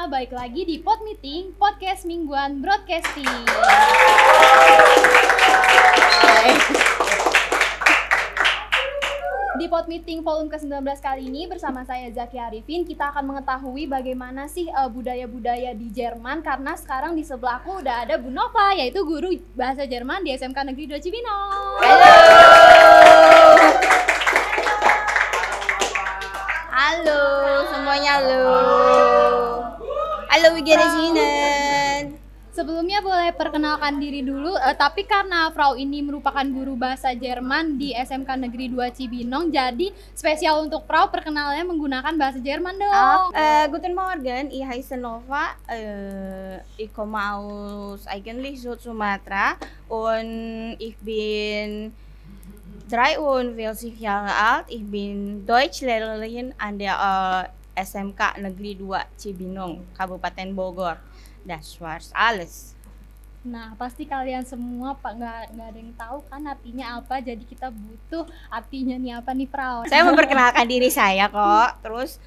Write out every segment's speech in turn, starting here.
semuanya, balik lagi di Pod Meeting, podcast mingguan broadcasting. Di Pod Meeting volume ke-19 kali ini bersama saya Zaki Arifin, kita akan mengetahui bagaimana sih budaya-budaya di Jerman, karena sekarang di sebelahku udah ada Bu Nova, yaitu guru bahasa Jerman di SMK Negeri 2 Cibinong. Halo. Halo semuanya, halo. Halo Wigenesinan. Sebelumnya boleh perkenalkan diri dulu, tapi karena Frau ini merupakan guru bahasa Jerman di SMK Negeri 2 Cibinong, jadi spesial untuk Frau perkenalannya menggunakan bahasa Jerman dong. Guten Morgen, ich heiße Nova. Ich komme aus eigentlich Süd-Sumatra und ich bin 43 Jahre alt. Ich bin Deutschlehrerin an der SMK Negeri 2 Cibinong, Kabupaten Bogor. Das war's alles. Nah, pasti kalian semua nggak ada yang tahu kan artinya apa, jadi kita butuh artinya nih apa nih, Frau. Saya memperkenalkan diri saya kok, terus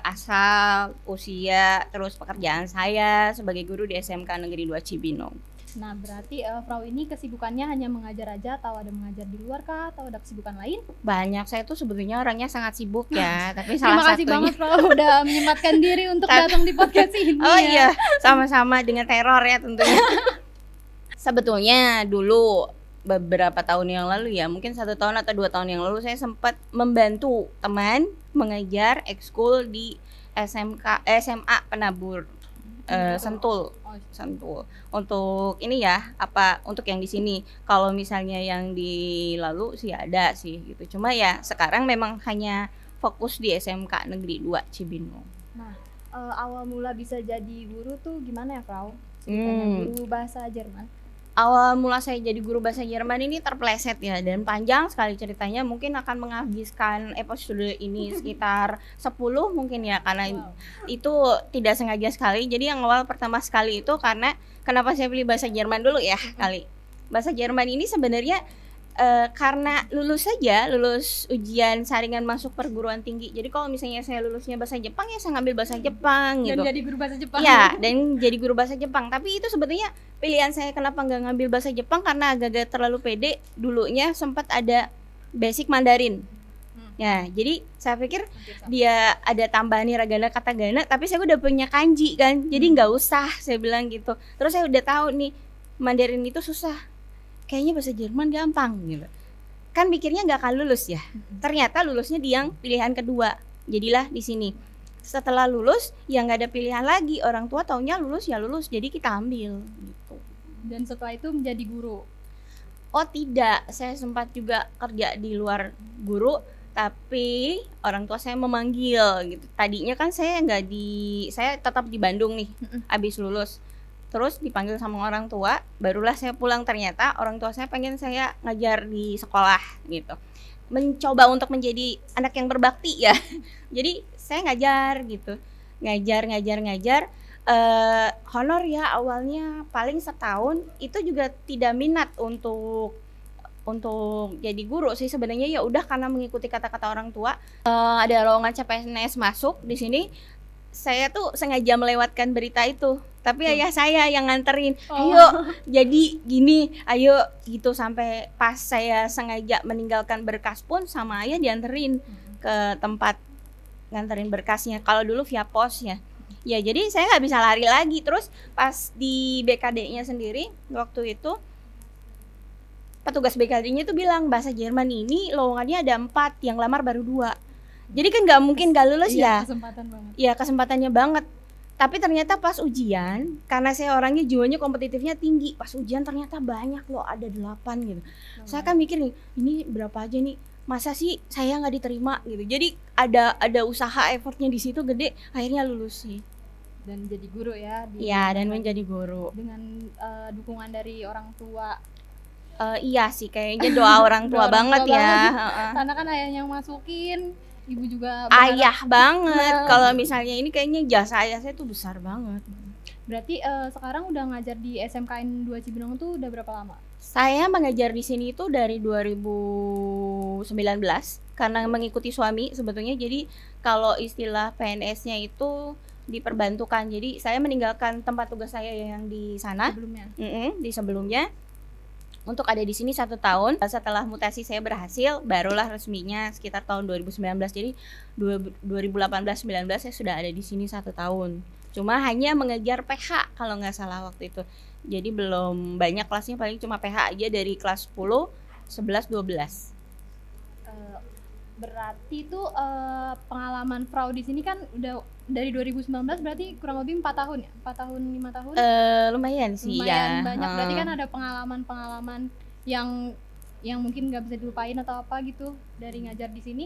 asal, usia, terus pekerjaan saya sebagai guru di SMK Negeri 2 Cibinong. Nah, berarti Frau ini kesibukannya hanya mengajar aja, atau ada mengajar di luar kah, atau ada kesibukan lain? Banyak, saya tuh sebetulnya orangnya sangat sibuk ya, tapi Terima kasih banget Frau udah menyempatkan diri untuk datang di podcast ini. Oh iya, sama-sama dengan teror ya tentunya. Sebetulnya dulu beberapa tahun yang lalu ya, mungkin 1 tahun atau 2 tahun yang lalu saya sempat membantu teman mengajar ekskul di SMA Penabur. Sentul untuk ini ya, untuk yang di sini. Kalau misalnya yang di lalu sih ada sih gitu, cuma ya sekarang memang hanya fokus di SMK Negeri 2 Cibinong. Nah, awal mula bisa jadi guru tuh gimana ya, Frau? Guru bahasa Jerman. Awal mula saya jadi guru bahasa Jerman ini terpeleset ya, dan panjang sekali ceritanya, mungkin akan menghabiskan episode ini sekitar 10 mungkin ya, karena itu tidak sengaja sekali. Jadi yang awal pertama sekali itu karena kenapa saya pilih bahasa Jerman dulu ya kali. Bahasa Jerman ini sebenarnya karena lulus ujian saringan masuk perguruan tinggi. Jadi kalau misalnya saya lulusnya bahasa Jepang ya saya ngambil bahasa Jepang gitu. Dan jadi guru bahasa Jepang. Ya, dan jadi guru bahasa Jepang. Tapi itu sebetulnya pilihan saya kenapa nggak ngambil bahasa Jepang, karena agak-agak terlalu pede. Dulunya sempat ada basic Mandarin. Ya, jadi saya pikir dia ada tambahan hiragana katakana, tapi saya udah punya kanji kan. Jadi nggak usah, saya bilang gitu. Terus saya udah tahu nih Mandarin itu susah. Kayaknya bahasa Jerman gampang gitu. Kan mikirnya nggak akan lulus ya. Ternyata lulusnya di yang pilihan kedua. Jadilah di sini. Setelah lulus ya nggak ada pilihan lagi. Orang tua taunya lulus ya lulus. Jadi kita ambil gitu. Dan setelah itu menjadi guru. Oh tidak, saya sempat juga kerja di luar guru, tapi orang tua saya memanggil gitu. Tadinya kan saya tetap di Bandung nih, abis lulus. Terus dipanggil sama orang tua, barulah saya pulang. Ternyata orang tua saya pengen saya ngajar di sekolah gitu. Mencoba untuk menjadi anak yang berbakti ya. Jadi saya ngajar gitu. Ngajar. Honor ya awalnya paling setahun, itu juga tidak minat untuk jadi guru sih sebenarnya. Ya udah karena mengikuti kata-kata orang tua. Ada lowongan CPNS masuk di sini. Saya tuh sengaja melewatkan berita itu, tapi ayah saya yang nganterin. Ayo jadi gini, ayo gitu, sampai pas saya sengaja meninggalkan berkas pun sama ayah dianterin ke tempat nganterin berkasnya. Kalau dulu via pos ya. Ya jadi saya nggak bisa lari lagi. Terus pas di BKD-nya sendiri waktu itu, petugas BKD-nya tuh bilang bahasa Jerman ini lowongannya ada 4, yang lamar baru 2. Jadi kan nggak mungkin nggak lulus ya. Kesempatan banget. Ya kesempatannya banget. Tapi ternyata pas ujian, karena saya orangnya jiwanya kompetitifnya tinggi, pas ujian ternyata banyak loh, ada 8 gitu. Saya kan mikir nih, ini berapa aja nih, masa sih saya nggak diterima gitu. Jadi ada usaha, effortnya di situ gede, akhirnya lulus sih. Dan jadi guru ya. Iya, dan menjadi guru. Dengan dukungan dari orang tua. Iya sih, kayaknya doa orang tua banget ya. Karena kan ayahnya yang masukin, ibu juga ayah banget. Kalau misalnya ini kayaknya jasa ayah saya tuh besar banget. Berarti sekarang udah ngajar di SMKN 2 Cibinong tuh udah berapa lama? Saya mengajar di sini itu dari 2019 karena mengikuti suami sebetulnya. Jadi kalau istilah PNS-nya itu diperbantukan. Jadi saya meninggalkan tempat tugas saya yang di sana Sebelumnya. di sebelumnya untuk ada di sini 1 tahun. Setelah mutasi saya berhasil, barulah resminya sekitar tahun 2019. Jadi 2018-19 saya sudah ada di sini 1 tahun. Cuma hanya mengejar PH kalau nggak salah waktu itu. Jadi belum banyak kelasnya, paling cuma PH aja dari kelas 10, 11, 12. Berarti itu pengalaman Frau di sini kan udah dari 2019, berarti kurang lebih 4 tahun ya? 4 tahun, 5 tahun? Lumayan sih Lumayan ya. banyak. Berarti kan ada pengalaman-pengalaman yang mungkin nggak bisa dilupain atau apa gitu dari ngajar di sini?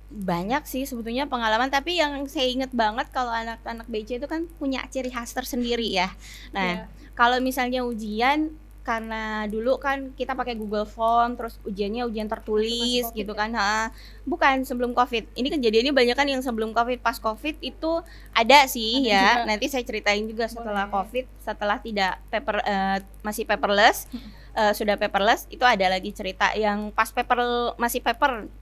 Banyak sih sebetulnya pengalaman, tapi yang saya inget banget kalau anak-anak BC itu kan punya ciri khas tersendiri ya. Nah, kalau misalnya ujian, karena dulu kan kita pakai Google Form, terus ujiannya ujian tertulis gitu kan. Bukan sebelum Covid. Ini kejadiannya banyak kan yang sebelum Covid. Pas Covid itu ada sih ada ya juga. Nanti saya ceritain juga setelah Covid, setelah tidak masih paperless. Sudah paperless, itu ada lagi cerita yang pas masih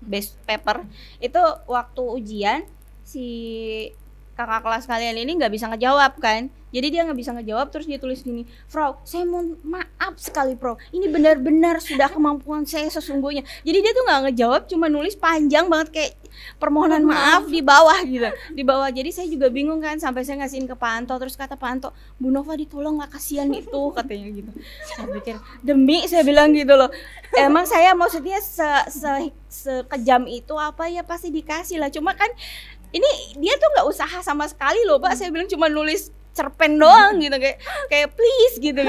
based paper, itu waktu ujian si kakak kelas kalian ini nggak bisa ngejawab kan. Jadi dia nggak bisa ngejawab, terus dia tulis gini, Frau, saya mohon maaf sekali Frau, ini benar-benar sudah kemampuan saya sesungguhnya. Jadi dia tuh nggak ngejawab, cuma nulis panjang banget kayak permohonan maaf di bawah gitu, di bawah. Jadi saya juga bingung kan, sampai saya ngasihin ke Pak Anto, terus kata Pak Anto, Bu Nova ditolong nggak, kasihan itu katanya gitu. Saya pikir demi, saya bilang gitu loh, emang saya maksudnya sekejam itu apa ya, pasti dikasih lah. Cuma kan ini dia tuh nggak usaha sama sekali loh Pak, saya bilang cuma nulis cerpen doang gitu, kayak please gitu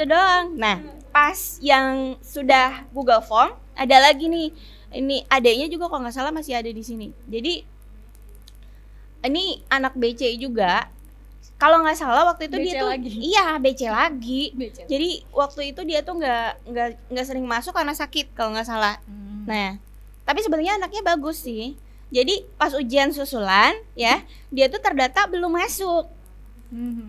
doang. Nah pas yang sudah Google Form ada lagi nih, ini adanya juga kalau nggak salah masih ada di sini. Jadi ini anak BC juga, kalau nggak salah waktu itu BC dia tuh lagi. Iya BC lagi. Jadi waktu itu dia tuh nggak sering masuk karena sakit kalau nggak salah. Nah tapi sebenarnya anaknya bagus sih. Jadi pas ujian susulan ya, dia tuh terdata belum masuk.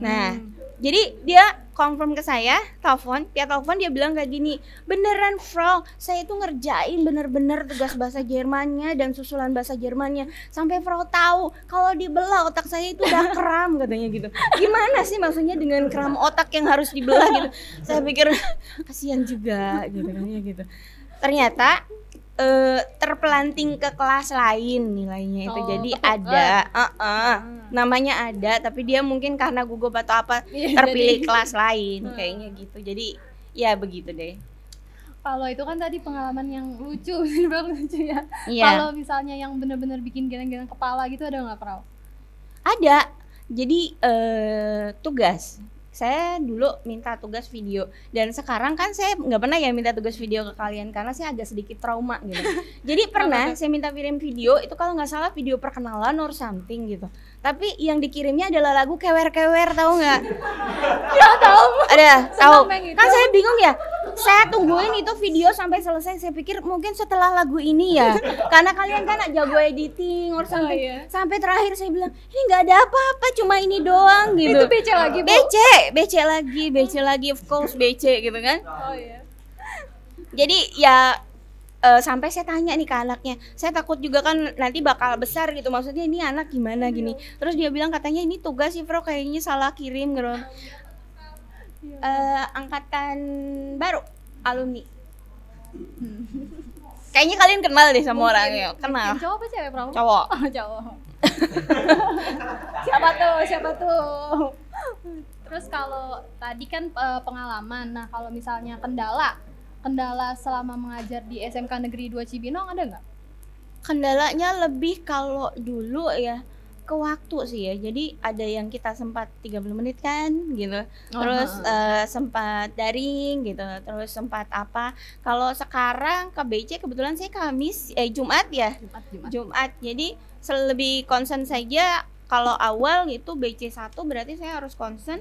Nah, jadi dia confirm ke saya, via telepon dia bilang kayak gini, beneran Frau, saya itu ngerjain bener-bener tugas bahasa Jermannya dan susulan bahasa Jermannya, sampai Frau tahu kalau dibelah otak saya itu udah kram katanya gitu. Gimana sih maksudnya dengan kram otak yang harus dibelah gitu? Saya pikir kasihan juga gitu kan ya gitu. Ternyata terpelanting ke kelas lain nilainya itu. Jadi ada namanya ada, tapi dia mungkin karena gugup atau apa terpilih kelas lain kayaknya gitu. Jadi ya begitu deh. Kalau itu kan tadi pengalaman yang lucu, lucu ya. Kalau misalnya yang benar-benar bikin geleng-geleng kepala gitu ada nggak, Frau? Ada. Jadi tugas. Saya dulu minta tugas video, dan sekarang kan saya nggak pernah ya minta tugas video ke kalian karena saya agak sedikit trauma gitu. Jadi pernah saya minta kirim video, itu kalau nggak salah video perkenalan or something gitu. Tapi yang dikirimnya adalah lagu kewer-kewer, tahu nggak? Ya tahu. Ada, tahu. Kan saya bingung ya. Saya tungguin itu video sampai selesai. Saya pikir mungkin setelah lagu ini ya, karena kalian kan jago editing or something. Sampai terakhir saya bilang ini nggak ada apa-apa, cuma ini doang gitu. Itu BC lagi, Bu. BC lagi, of course BC gitu kan. Oh iya. Jadi ya sampai saya tanya nih ke anaknya, saya takut juga kan nanti bakal besar gitu, maksudnya ini anak gimana gini. Terus dia bilang katanya ini tugas sih Bro, kayaknya salah kirim gitu. Angkatan baru alumni. Kayaknya kalian kenal deh sama orangnya. Kenal. Cowok apa cewek, Bro? Cowok. Oh, cowok. Siapa tuh? Terus kalau tadi kan pengalaman. Nah, kalau misalnya kendala selama mengajar di SMK Negeri 2 Cibinong ada nggak? Kendalanya lebih kalau dulu ya ke waktu sih ya. Jadi ada yang kita sempat 30 menit kan gitu. Terus sempat daring gitu. Terus sempat apa. Kalau sekarang ke BC kebetulan saya Jumat ya. Jumat. Jadi lebih concern saja. Kalau awal itu BC 1 berarti saya harus concern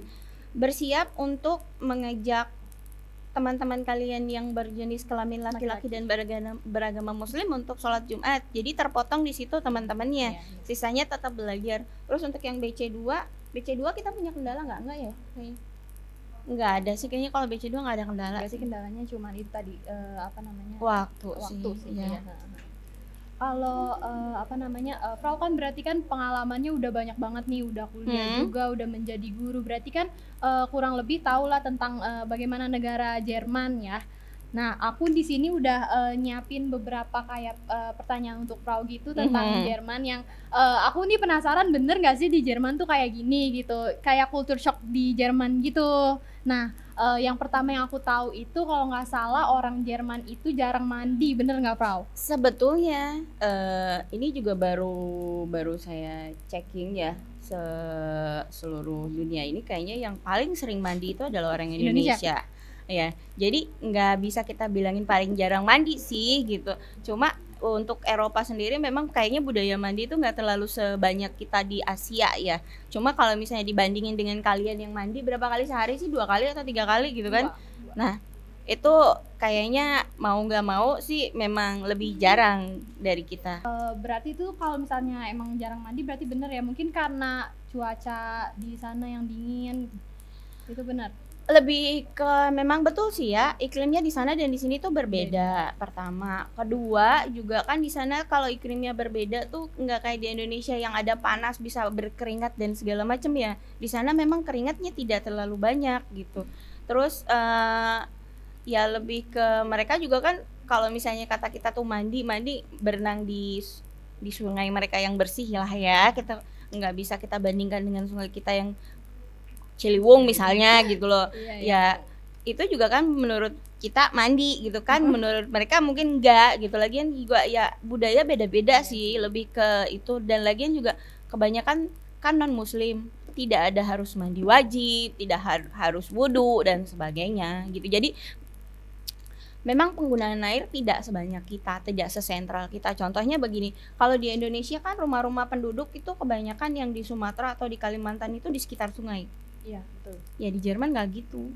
bersiap untuk mengajak teman-teman kalian yang berjenis kelamin laki-laki dan beragama muslim untuk sholat Jumat. Jadi terpotong di situ teman-temannya. Sisanya tetap belajar. Terus untuk yang BC2 kita punya kendala nggak ya? Nggak ada sih kayaknya. Kalau BC2 nggak ada kendala. Sih kendalanya cuma itu tadi waktu sih. Ya. Kalau apa namanya, Frau kan berarti kan pengalamannya udah banyak banget nih, udah kuliah juga, udah menjadi guru, berarti kan kurang lebih tahulah tentang bagaimana negara Jerman ya. Nah, aku di sini udah nyiapin beberapa kayak pertanyaan untuk Frau gitu tentang Jerman yang aku nih penasaran bener nggak sih di Jerman tuh kayak gini gitu, kayak culture shock di Jerman gitu. Nah, yang pertama yang aku tahu itu kalau nggak salah orang Jerman itu jarang mandi, bener nggak Frau? Sebetulnya ini juga baru saya checking ya, seluruh dunia ini kayaknya yang paling sering mandi itu adalah orang Indonesia. Ya, jadi nggak bisa kita bilangin paling jarang mandi sih gitu. Cuma untuk Eropa sendiri memang kayaknya budaya mandi itu nggak terlalu sebanyak kita di Asia ya. Cuma kalau misalnya dibandingin dengan kalian yang mandi berapa kali sehari sih, 2 kali atau 3 kali gitu kan. Nah, itu kayaknya mau nggak mau sih memang lebih jarang dari kita. Berarti itu kalau misalnya emang jarang mandi berarti bener ya, mungkin karena cuaca di sana yang dingin, itu benar. Lebih ke memang betul sih ya, iklimnya di sana dan di sini tuh berbeda. Pertama, kedua juga kan di sana kalau iklimnya berbeda tuh nggak kayak di Indonesia yang ada panas bisa berkeringat dan segala macam ya. Di sana memang keringatnya tidak terlalu banyak gitu. Terus ya lebih ke mereka juga kan kalau misalnya kata kita tuh mandi berenang di sungai mereka yang bersih lah ya. Kita nggak bisa kita bandingkan dengan sungai kita yang Ciliwung misalnya gitu loh. Ya itu juga kan menurut kita mandi gitu kan, menurut mereka mungkin enggak gitu. Lagian juga ya budaya beda-beda sih, lebih ke itu. Dan lagian juga kebanyakan kan non muslim, tidak ada harus mandi wajib, tidak harus wudhu dan sebagainya gitu. Jadi memang penggunaan air tidak sebanyak kita, tidak sesentral kita. Contohnya begini, kalau di Indonesia kan rumah-rumah penduduk itu kebanyakan yang di Sumatera atau di Kalimantan itu di sekitar sungai. Iya, betul. Ya di Jerman nggak gitu.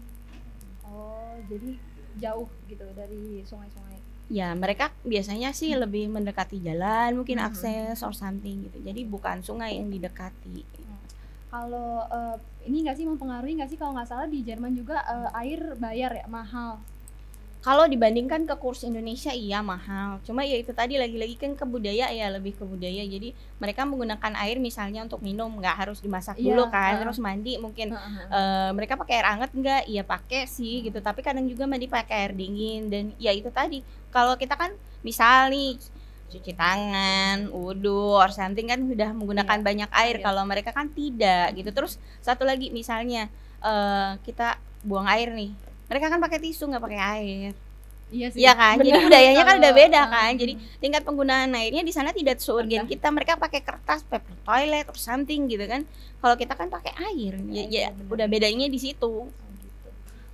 Oh, jadi jauh gitu dari sungai-sungai. Ya mereka biasanya sih lebih mendekati jalan, mungkin akses or something gitu. Jadi bukan sungai yang didekati. Kalau ini nggak sih mempengaruhi nggak sih kalau nggak salah di Jerman juga air bayar ya, mahal? Kalau dibandingkan ke kurs Indonesia iya mahal. Cuma ya itu tadi lagi-lagi kan ke budaya ya, lebih ke budaya. Jadi mereka menggunakan air misalnya untuk minum nggak harus dimasak dulu kan, terus mandi mungkin mereka pakai air hangat nggak? Iya pakai sih gitu. Tapi kadang juga mandi pakai air dingin dan ya itu tadi. Kalau kita kan misal nih cuci tangan, wudhu, or something kan sudah menggunakan banyak air. Kalau mereka kan tidak gitu. Terus satu lagi misalnya kita buang air nih. Mereka kan pakai tisu nggak pakai air. Iya sih. Iya kan? Bener. Jadi budayanya kan udah beda kan. Jadi tingkat penggunaan airnya di sana tidak seurgen kita. Mereka pakai kertas, paper toilet or something gitu kan. Kalau kita kan pakai air. Ya udah bedanya di situ.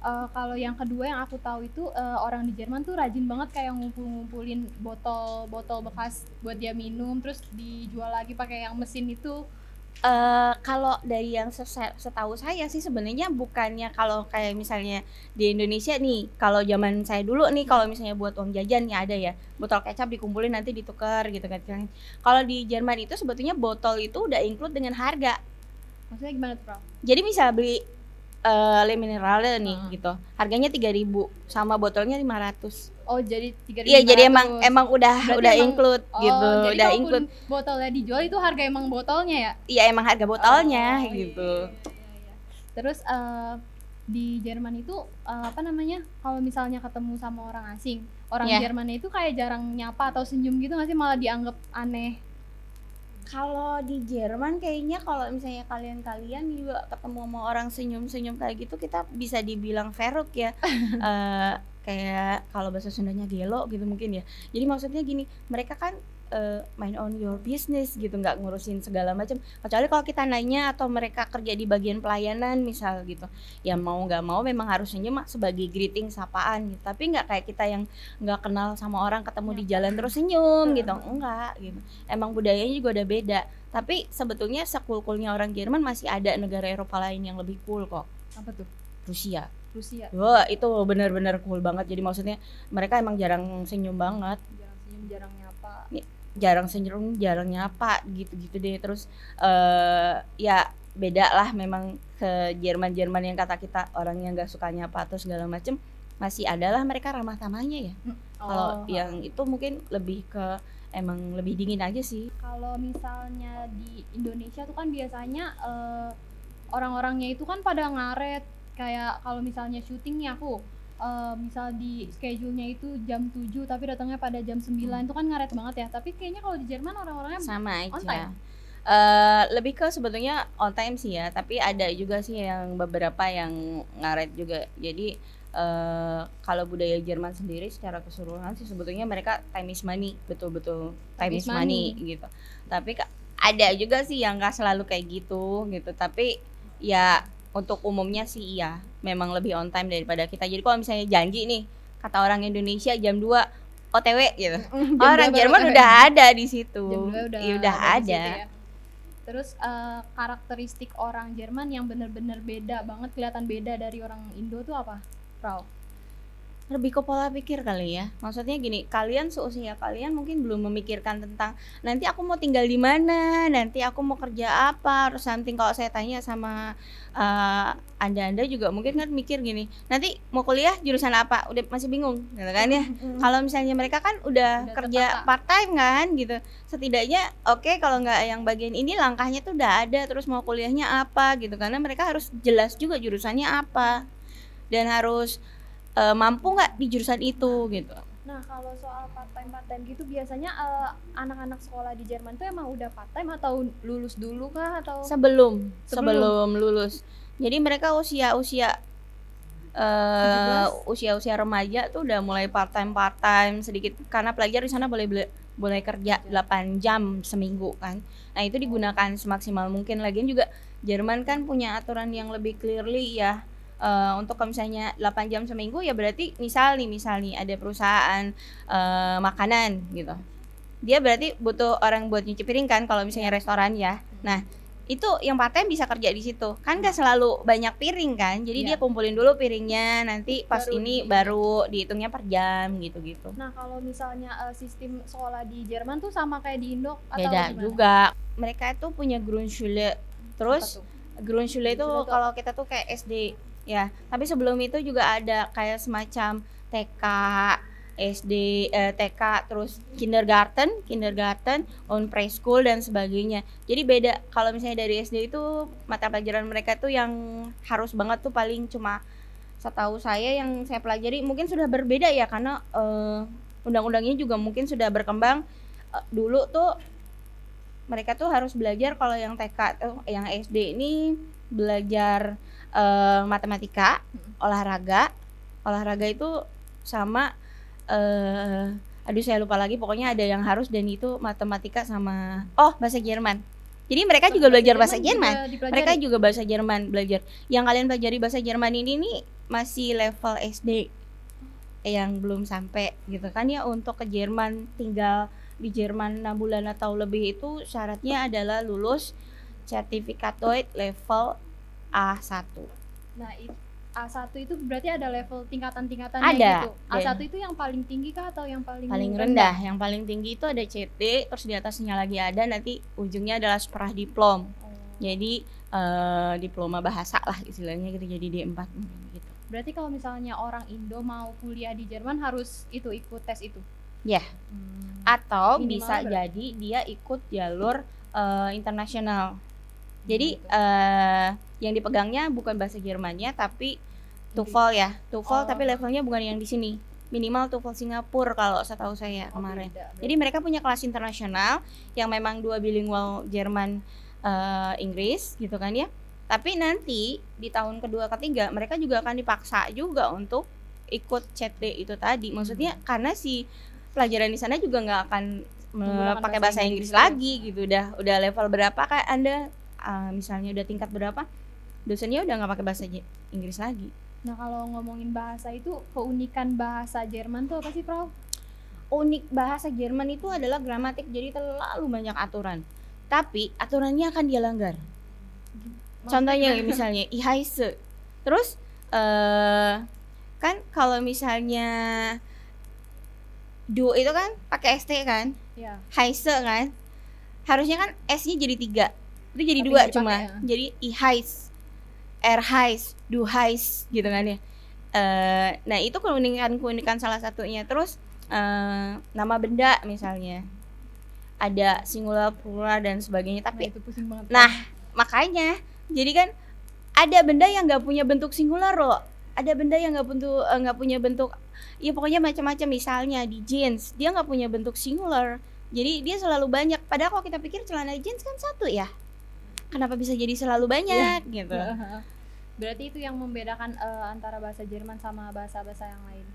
Kalau yang kedua yang aku tahu itu orang di Jerman tuh rajin banget kayak ngumpulin botol bekas buat dia minum, terus dijual lagi pakai yang mesin itu. Kalau dari yang setahu saya sih sebenarnya bukannya kalau kayak misalnya di Indonesia nih, kalau zaman saya dulu nih kalau misalnya buat uang jajan ya ada ya botol kecap dikumpulin nanti ditukar gitu kan. Kalau di Jerman itu sebetulnya botol itu udah include dengan harga. Maksudnya gimana tuh, Prof? Jadi bisa beli le minerale nih gitu, harganya 3.000 sama botolnya 500. Oh jadi 3.500. Iya jadi emang udah include gitu. Jadi udah include botolnya dijual itu harga emang botolnya ya? Iya emang harga botolnya gitu. Iya. Terus di Jerman itu apa namanya, kalau misalnya ketemu sama orang asing, orang Jerman itu kayak jarang nyapa atau senyum gitu nggak sih, malah dianggap aneh? Kalau di Jerman kayaknya kalau misalnya kalian juga ketemu sama orang senyum-senyum kayak gitu, kita bisa dibilang veruk ya. Kayak kalau bahasa Sundanya gelo gitu mungkin ya. Jadi maksudnya gini, mereka kan mind on your business gitu, nggak ngurusin segala macam. Kecuali kalau kita nanya atau mereka kerja di bagian pelayanan misal gitu, ya mau nggak mau memang harus senyum sebagai greeting sapaan gitu. Tapi nggak kayak kita yang nggak kenal sama orang ketemu di jalan terus senyum gitu, enggak gitu. Emang budayanya juga udah beda. Tapi sebetulnya secool-coolnya orang Jerman masih ada negara Eropa lain yang lebih cool kok. Apa tuh? Rusia. Wah itu benar-benar cool banget. Jadi maksudnya mereka emang jarang senyum banget. Jarang senyum, jarang nyapa. Jarang senyum, jarang nyapa gitu-gitu deh. Terus ya beda lah memang ke Jerman yang kata kita orang yang nggak suka nyapa atau segala macem, masih adalah mereka ramah tamahnya ya. Kalau yang itu mungkin lebih ke emang lebih dingin aja sih. Kalau misalnya di Indonesia tuh kan biasanya orang-orangnya itu kan pada ngaret, kayak kalau misalnya syuting nih aku misal di schedule-nya itu jam 7 tapi datangnya pada jam 9 itu kan ngaret banget ya. Tapi kayaknya kalau di Jerman orang-orangnya Sama on aja. time. Lebih ke sebetulnya on time sih ya, tapi ada juga sih yang beberapa yang ngaret juga. Jadi kalau budaya Jerman sendiri secara keseluruhan sih sebetulnya mereka time is money, betul-betul time is money gitu. Tapi ada juga sih yang nggak selalu kayak gitu. Tapi ya untuk umumnya sih iya, memang lebih on time daripada kita. Jadi kalau misalnya janji nih, kata orang Indonesia jam 2 OTW gitu. Orang Jerman udah ada di situ. Jam 2 udah di situ ada. ya. Terus karakteristik orang Jerman yang bener-bener beda banget, kelihatan beda dari orang Indo tuh apa, Frau? Lebih ke pola pikir kali ya. Maksudnya gini, kalian seusia kalian mungkin belum memikirkan tentang nanti aku mau tinggal di mana, nanti aku mau kerja apa, terus something. Kalau saya tanya sama anda juga mungkin kan mikir gini, nanti mau kuliah jurusan apa, udah masih bingung gitu kan ya. Kalau misalnya mereka kan udah kerja part time kan gitu, setidaknya oke, kalau nggak yang bagian ini langkahnya tuh udah ada, terus mau kuliahnya apa gitu, karena mereka harus jelas juga jurusannya apa dan harus mampu nggak di jurusan itu gitu. Nah kalau soal part time gitu biasanya anak-anak sekolah di Jerman tuh emang udah part time atau lulus dulu kah atau sebelum lulus. Jadi mereka usia remaja tuh udah mulai part time sedikit, karena pelajar di sana boleh kerja 8 jam seminggu kan. Nah itu digunakan semaksimal mungkin. Lagian juga Jerman kan punya aturan yang lebih clearly ya. Untuk kalau misalnya 8 jam seminggu ya berarti misal nih ada perusahaan makanan gitu, dia berarti butuh orang buat nyuci piring kan kalau misalnya restoran ya. Nah itu yang part time bisa kerja di situ kan, gak selalu banyak piring kan, jadi dia kumpulin dulu piringnya, nanti pas baru dihitungnya per jam gitu. Nah kalau misalnya sistem sekolah di Jerman tuh sama kayak di Indo atau beda gimana? Juga mereka itu punya Grundschule. Terus Grundschule itu kalau kita tuh kayak SD ya, tapi sebelum itu juga ada kayak semacam TK, SD, TK, terus kindergarten, on preschool dan sebagainya. Jadi beda. Kalau misalnya dari SD itu mata pelajaran mereka tuh yang harus banget tuh paling cuma, setahu saya yang saya pelajari mungkin sudah berbeda ya, karena undang-undangnya juga mungkin sudah berkembang. Dulu tuh mereka tuh harus belajar, kalau yang TK tuh, yang SD ini belajar matematika, olahraga itu sama saya lupa lagi, pokoknya ada yang harus, dan itu matematika sama bahasa Jerman. Jadi mereka juga belajar bahasa Jerman. Mereka juga bahasa Jerman belajar. Yang kalian pelajari bahasa Jerman ini nih masih level SD, yang belum sampai gitu kan ya. Untuk ke Jerman, tinggal di Jerman 6 bulan atau lebih, itu syaratnya adalah lulus sertifikatoid level A1. Nah, A1 itu berarti ada level tingkatan-tingkatannya gitu. A1 itu yang paling tinggi kah atau yang paling rendah? Yang paling tinggi itu ada CT, terus di atasnya lagi ada, nanti ujungnya adalah Sprachdiplom. Jadi diploma bahasa lah istilahnya gitu, jadi D4 gitu. Berarti kalau misalnya orang Indo mau kuliah di Jerman harus ikut tes itu? Ya. Atau bisa jadi dia ikut jalur internasional. Jadi yang dipegangnya bukan bahasa Jermannya tapi TOEFL ya. TOEFL tapi levelnya bukan yang di sini. Minimal TOEFL Singapura kalau setahu saya kemarin. Jadi mereka punya kelas internasional yang memang 2 bilingual Jerman Inggris gitu kan ya. Tapi nanti di tahun kedua ketiga mereka juga akan dipaksa juga untuk ikut CT itu tadi. Maksudnya karena si pelajaran di sana juga nggak akan pakai bahasa Inggris lagi gitu. Udah level berapa kayak Anda misalnya udah tingkat berapa, dosennya udah nggak pakai bahasa Inggris lagi. Nah kalau ngomongin bahasa itu, keunikan bahasa Jerman tuh apa sih, Prof? Unik bahasa Jerman itu adalah gramatik, jadi terlalu banyak aturan, tapi aturannya akan dia langgar. Contohnya misalnya ich heiße, terus kan kalau misalnya du itu kan pakai ST kan, heiße kan, harusnya kan S-nya jadi 3. Itu jadi 2 cuma ya. Jadi ich heiß, er heiß, du heiß gitu kan ya. Nah itu keunikan salah satunya. Terus nama benda misalnya, ada singular, plural dan sebagainya. Tapi itu pusing banget. nah makanya jadi kan ada benda yang nggak punya bentuk singular loh, ada benda yang nggak punya bentuk, ya pokoknya macam-macam. Misalnya di jeans dia nggak punya bentuk singular, jadi dia selalu banyak. Padahal kalau kita pikir celana jeans kan satu ya, kenapa bisa jadi selalu banyak gitu. Berarti itu yang membedakan antara bahasa Jerman sama bahasa-bahasa yang lain.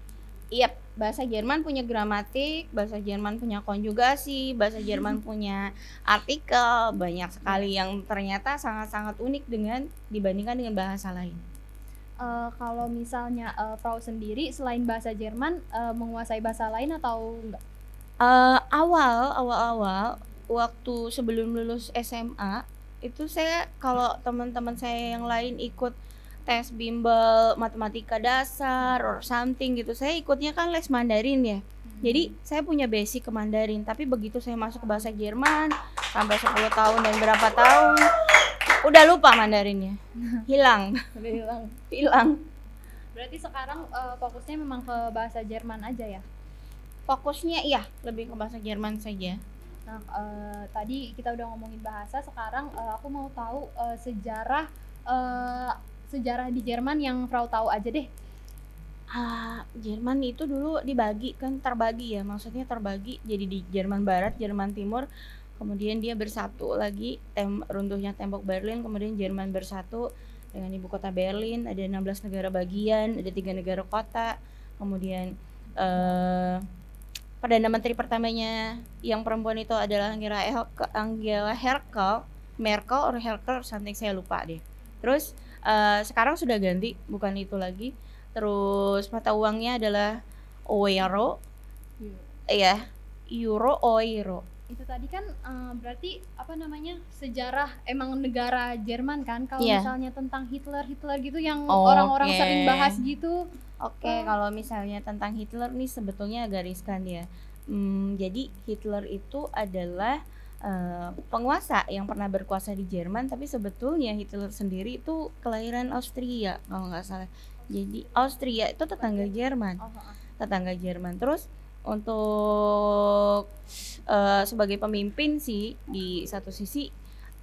Iya, bahasa Jerman punya gramatik, bahasa Jerman punya konjugasi, bahasa Jerman punya artikel, banyak sekali yang ternyata sangat-sangat unik dibandingkan dengan bahasa lain. Kalau misalnya Frau sendiri selain bahasa Jerman menguasai bahasa lain atau enggak? Awal waktu sebelum lulus SMA itu saya, kalau teman-teman saya yang lain ikut tes bimbel matematika dasar or something gitu, saya ikutnya kan les Mandarin ya. Jadi saya punya basic ke Mandarin, tapi begitu saya masuk ke bahasa Jerman sampai 10 tahun dan berapa tahun udah lupa Mandarinnya. Hilang. Berarti sekarang fokusnya memang ke bahasa Jerman aja ya? Fokusnya iya, lebih ke bahasa Jerman saja. Nah, tadi kita udah ngomongin bahasa, sekarang aku mau tahu sejarah di Jerman yang Frau tahu aja deh. Jerman itu dulu terbagi ya, maksudnya terbagi jadi di Jerman Barat, Jerman Timur, kemudian dia bersatu lagi, runtuhnya tembok Berlin, kemudian Jerman bersatu dengan ibu kota Berlin, ada 16 negara bagian, ada 3 negara kota, kemudian Perdana Menteri pertamanya yang perempuan itu adalah Angela Merkel, something saya lupa deh. Terus sekarang sudah ganti, bukan itu lagi. Terus mata uangnya adalah euro. Iya, euro. Itu tadi kan berarti apa namanya, sejarah emang negara Jerman kan. Kalau misalnya tentang Hitler gitu yang orang-orang sering bahas gitu. Kalau misalnya tentang Hitler nih sebetulnya agak riskan ya. Jadi Hitler itu adalah penguasa yang pernah berkuasa di Jerman, tapi sebetulnya Hitler sendiri itu kelahiran Austria kalau nggak salah. Jadi Austria itu tetangga Jerman. Terus untuk sebagai pemimpin sih di satu sisi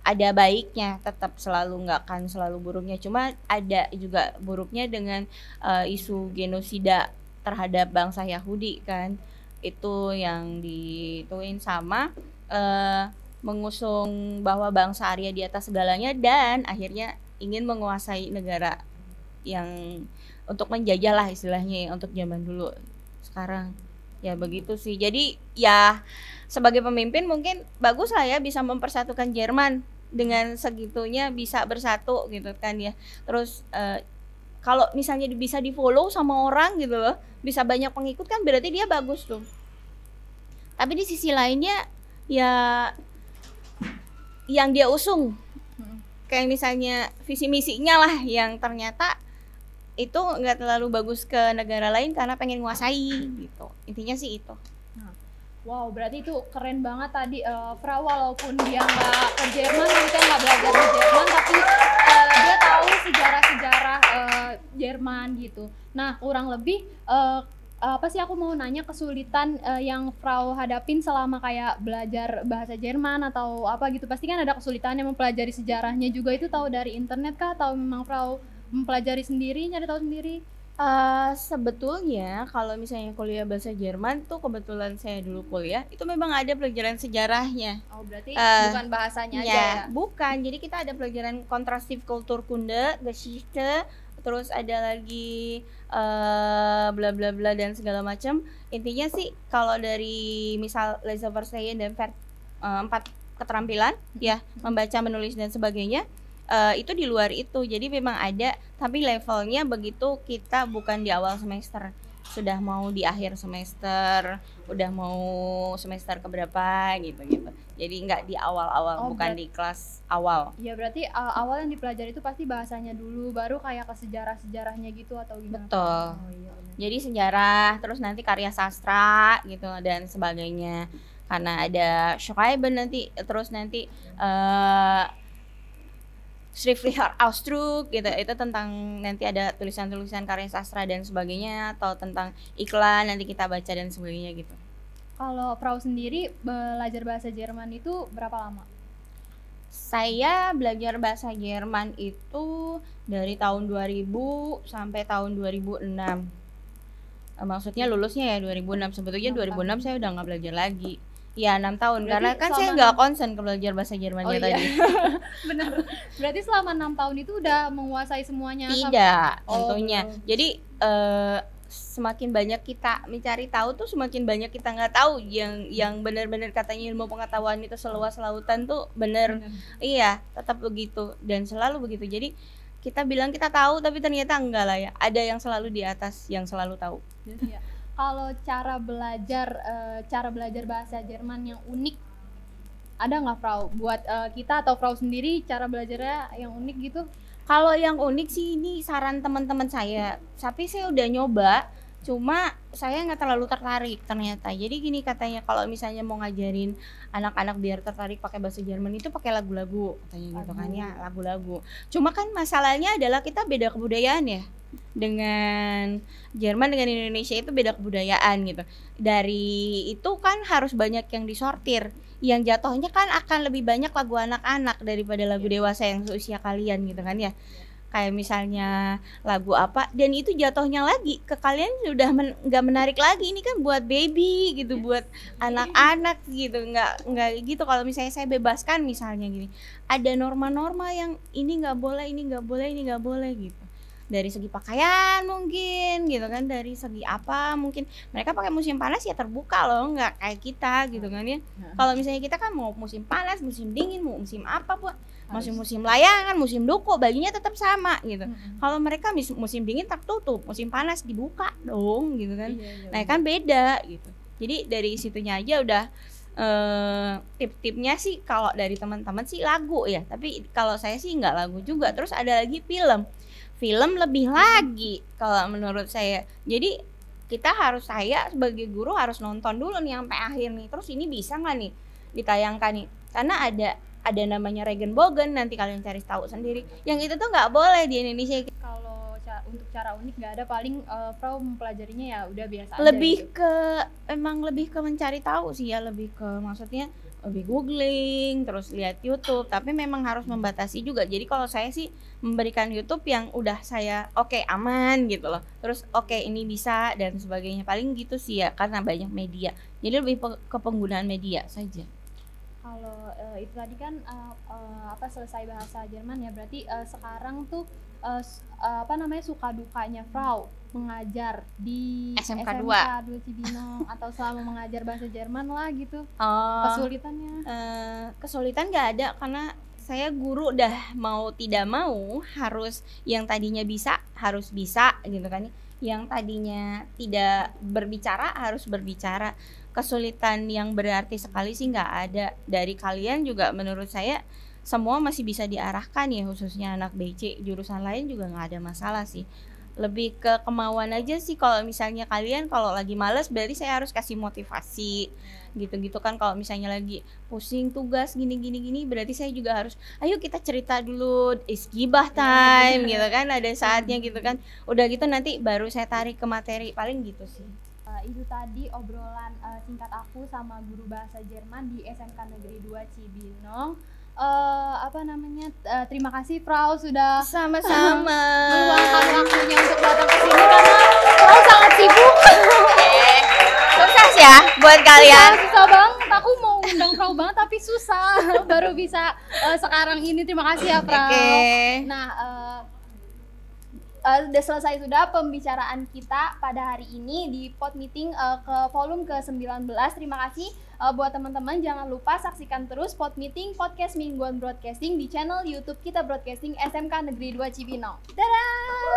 ada baiknya, tetap nggak akan selalu buruknya, cuma ada juga buruknya dengan isu genosida terhadap bangsa Yahudi kan, itu yang dituin sama mengusung bahwa bangsa Arya di atas segalanya dan akhirnya ingin menguasai negara yang untuk menjajah lah istilahnya untuk zaman dulu. Sekarang ya begitu sih. Jadi ya sebagai pemimpin mungkin bagus lah ya bisa mempersatukan Jerman, dengan segitunya bisa bersatu gitu kan ya. Terus kalau misalnya bisa di follow sama orang gitu loh, bisa banyak pengikut kan berarti dia bagus tuh. Tapi di sisi lainnya ya yang dia usung kayak misalnya visi misinya lah yang ternyata itu nggak terlalu bagus ke negara lain karena pengen nguasai gitu. Intinya sih itu. Wow, berarti itu keren banget tadi Frau, walaupun dia nggak ke Jerman, kita nggak belajar di Jerman, tapi dia tahu sejarah-sejarah Jerman gitu. Nah, kurang lebih apa sih, aku mau nanya kesulitan yang Frau hadapin selama kayak belajar bahasa Jerman atau apa gitu. Pasti kan ada kesulitan yang mempelajari sejarahnya juga, itu tahu dari internet kah atau memang Frau mempelajari sendiri, nyari tahu sendiri? Sebetulnya kalau misalnya kuliah bahasa Jerman tuh, kebetulan saya dulu kuliah itu memang ada pelajaran sejarahnya. Oh, berarti bukan bahasanya aja ya? Bukan, jadi kita ada pelajaran kontrastif Kulturkunde, Geschichte, terus ada lagi bla bla bla dan segala macam. Intinya sih kalau dari misal Leseverstehen dan 4 keterampilan ya, membaca, menulis dan sebagainya, itu di luar itu. Jadi memang ada, tapi levelnya begitu kita bukan di awal semester, sudah mau di akhir semester, udah mau semester keberapa gitu. Jadi nggak di awal-awal, bukan di kelas awal. Iya, berarti awal yang dipelajari itu pasti bahasanya dulu, baru kayak ke sejarah-sejarahnya gitu atau gimana? Betul. Iya, jadi sejarah, terus nanti karya sastra gitu dan sebagainya. Karena ada Schreiben nanti, terus nanti Schriftlicher Ausdruck gitu, itu tentang nanti ada tulisan-tulisan karya sastra dan sebagainya, atau tentang iklan nanti kita baca dan sebagainya gitu. Kalau Frau sendiri belajar bahasa Jerman itu berapa lama? Saya belajar bahasa Jerman itu dari tahun 2000 sampai tahun 2006. Maksudnya lulusnya ya 2006. Sebetulnya 2006 saya udah nggak belajar lagi. Ya 6 tahun. Berarti Karena kan saya selama nggak konsen ke belajar bahasa Jermannya iya. tadi. Benar. Berarti selama 6 tahun itu udah menguasai semuanya? Tidak, Oh, tentunya. belum. Jadi semakin banyak kita mencari tahu tuh semakin banyak kita nggak tahu. Yang benar-benar katanya ilmu pengetahuan itu seluas lautan tuh bener. Benar. Iya, tetap begitu dan selalu begitu. Jadi kita bilang kita tahu tapi ternyata enggak lah ya. Ada yang selalu di atas yang selalu tahu. Iya. Kalau cara belajar bahasa Jerman yang unik ada nggak Frau? Buat kita atau Frau sendiri cara belajarnya yang unik gitu? Kalau yang unik sih ini saran teman-teman saya. Tapi saya udah nyoba, cuma saya nggak terlalu tertarik ternyata. Jadi gini katanya kalau misalnya mau ngajarin anak-anak biar tertarik pakai bahasa Jerman itu pakai lagu-lagu katanya gitu kan ya, lagu-lagu. Cuma kan masalahnya adalah kita beda kebudayaan ya. Dengan Jerman dengan Indonesia itu beda kebudayaan gitu. Dari itu kan harus banyak yang disortir. Yang jatuhnya kan akan lebih banyak lagu anak-anak daripada lagu dewasa yang seusia kalian gitu kan ya. Kayak misalnya lagu apa dan itu jatuhnya lagi ke kalian sudah nggak menarik lagi, ini kan buat baby gitu, buat anak-anak gitu, nggak gitu. Kalau misalnya saya bebaskan misalnya gini, ada norma-norma yang ini nggak boleh, ini nggak boleh, ini nggak boleh gitu. Dari segi pakaian mungkin gitu kan, dari segi apa mungkin mereka pakai musim panas ya terbuka loh, nggak kayak kita gitu kan ya. Kalau misalnya kita kan mau musim panas, musim dingin, mau musim apa pun, musim layangan, musim duku, bajunya tetap sama gitu. Kalau mereka musim dingin tertutup, musim panas dibuka dong gitu kan. Nah kan beda gitu. Jadi dari situnya aja udah tip-tipnya sih kalau dari teman-teman sih lagu ya, tapi kalau saya sih nggak lagu juga. Terus ada lagi film lebih lagi kalau menurut saya. Jadi saya sebagai guru harus nonton dulu nih sampai akhir nih. Terus ini bisa nggak nih ditayangkan nih? Karena ada namanya Regenbogen, nanti kalian cari tahu sendiri. Yang itu tuh nggak boleh di Indonesia. Kalau untuk cara unik nggak ada, paling Frau mempelajarinya ya udah biasa aja Lebih gitu. lebih ke mencari tahu sih ya, lebih ke maksudnya lebih googling, terus lihat YouTube, tapi memang harus membatasi juga. Jadi kalau saya sih memberikan YouTube yang udah saya oke, aman gitu loh. Terus oke, ini bisa dan sebagainya. Paling gitu sih ya, karena banyak media. Jadi lebih ke penggunaan media saja. Kalau itu tadi kan selesai bahasa Jerman ya, berarti sekarang tuh suka dukanya Frau mengajar di SMK 2 Cibinong atau selama mengajar bahasa Jerman lah gitu. Kesulitannya? Kesulitan nggak ada, karena saya guru dah mau tidak mau harus yang tadinya bisa harus bisa gitu kan. Yang tadinya tidak berbicara harus berbicara. Kesulitan yang berarti sekali sih nggak ada. Dari kalian juga menurut saya semua masih bisa diarahkan ya, khususnya anak BC. Jurusan lain juga nggak ada masalah sih. Lebih ke kemauan aja sih. Kalau misalnya kalian kalau lagi males, berarti saya harus kasih motivasi gitu-gitu kan. Kalau misalnya lagi pusing tugas gini berarti saya juga harus ayo kita cerita dulu, isgibah time gitu kan, ada saatnya gitu kan. Udah gitu nanti baru saya tarik ke materi, paling gitu sih. Itu tadi obrolan singkat aku sama guru bahasa Jerman di SMK Negeri 2 Cibinong. Terima kasih Frau sudah Sama-sama meluangkan waktunya untuk datang ke sini karena Frau sangat sibuk. Susah ya buat kalian. Susah banget, aku mau undang Frau banget tapi susah. Baru bisa sekarang ini. Terima kasih ya Frau. Nah, udah selesai sudah pembicaraan kita pada hari ini di Pod Meeting ke volume ke-19. Terima kasih buat teman-teman, jangan lupa saksikan terus Pod Meeting Podcast Mingguan Broadcasting di channel YouTube Kita Broadcasting SMK Negeri 2 Cibinong. Dadah!